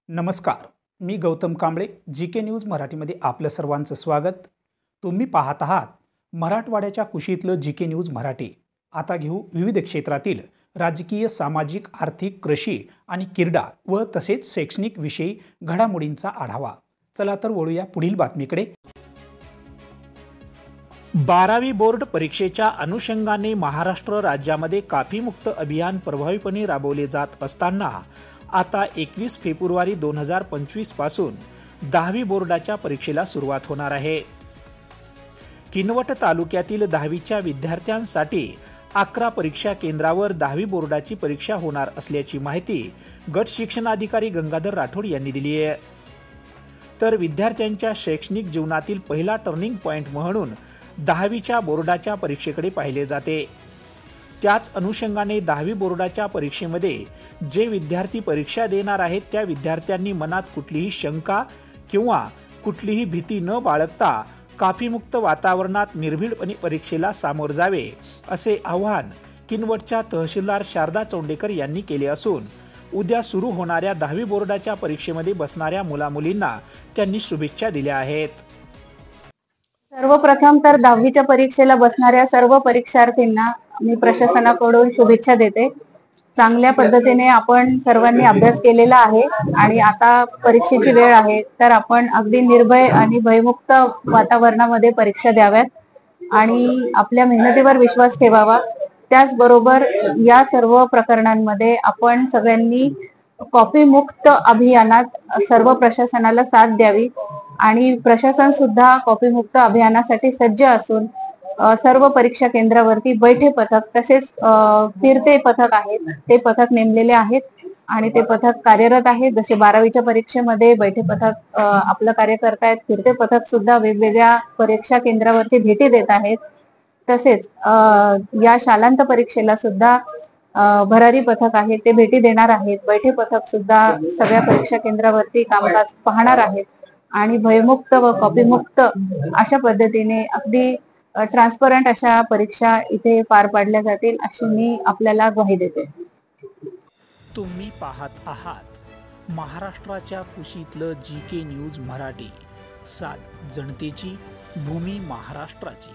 नमस्कार, मी Gautam Kamble. GK. News मराठीमध्ये आपलं सर्वांचं स्वागत. तुम्ही पाहत आहात मराठवाड्याच्या कुशीतलं जी.के. न्यूज मराठी. आता घेऊ विविध क्षेत्रातील राजकीय, सामाजिक, आर्थिक, कृषी आणि क्रीडा व तसेच शैक्षणिक विषयी घडामोडींचा आढावा. चला तर वळूया पुढील बातमीकडे. 12वी बोर्ड परीक्षेच्या अनुषंगाने महाराष्ट्र राज्यामध्ये काफीमुक्त अभियान प्रभावीपणे राबवले जात असताना आता 21 फेब्रुवारी 2025 पासून 10वी बोर्डाच्या परीक्षेला सुरुवात होणार आहे. किनवट तालुक्यातील 10वीच्या विद्यार्थ्यांसाठी 11 परीक्षा केंद्रावर 10वी बोर्डाची परीक्षा होणार असल्याची माहिती गट शिक्षणाधिकारी गंगाधर राठोड यांनी दिली आहे. तर विद्यार्थ्यांच्या शैक्षणिक जीवनातील पहिला टर्निंग पॉइंट म्हणून 10वीच्या बोर्डाच्या परीक्षेकडे पाहिले जाते. त्याच अनुषंगाने 10वी बोर्डाच्या परीक्षेमध्ये जे विद्यार्थी परीक्षा देणार आहेत त्या विद्यार्थ्यांनी मनात कुठलीही शंका किंवा कुठलीही भीती न बाळगता काफीमुक्त वातावरणात निर्भीडपणे परीक्षेला सामोर जावे असे आवाहन किनवटच्या तहसीलदार शारदा चौंडेकर यांनी केले असून उद्या सुरू होणाऱ्या 10वी बोर्डाच्या परीक्षेमध्ये बसणाऱ्या मुलामुलींना त्यांनी शुभेच्छा दिल्या आहेत. सर्वप्रथम तर 10वीच्या परीक्षेला बसणाऱ्या सर्व परीक्षार्थींना मी प्रशासनाकडून शुभेच्छा देते. चांगल्या पद्धतीने आपण सर्वांनी अभ्यास केलेला आहे आणि आता परीक्षेची वेळ आहे, तर आपण अगदी निर्भय आणि भयमुक्त वातावरणामध्ये परीक्षा द्याव्यात आणि आपल्या मेहनतीवर विश्वास ठेवावा. त्याचबरोबर या सर्व प्रकरणांमध्ये आपण सगळ्यांनी कॉपीमुक्त अभियानात सर्व प्रशासनाला साथ द्यावी आणि प्रशासन सुद्धा कॉपीमुक्त अभियानासाठी सज्ज असून सर्व परीक्षा केंद्रावरती बैठे पथक तसेच फिरते पथक आहेत ते पथक नेमलेले आहेत आणि ते पथक कार्यरत आहेत. जसे 12वीच्या परीक्षेमध्ये बैठे पथक आपलं कार्य करतायत, फिरते पथक सुद्धा वेगवेगळ्या परीक्षा केंद्रावरती भेटी देत आहेत. तसेच या शालांत परीक्षेला सुद्धा भरारी पथक आहे ते भेटी देणार आहेत. बैठे पथक सुद्धा सगळ्या परीक्षा केंद्रावरती कामकाज पाहणार आहेत आणि भयमुक्त व कॉपीमुक्त अशा पद्धतीने अगदी ट्रान्सपरंट अशा परीक्षा इथे पार पाडल्या जातील अशी मी आपल्याला ग्वाही देते. तुम्ही पाहत आहात महाराष्ट्राच्या कुशीतलं जी.के. न्यूज मराठी. सात जनतेची, भूमी महाराष्ट्राची.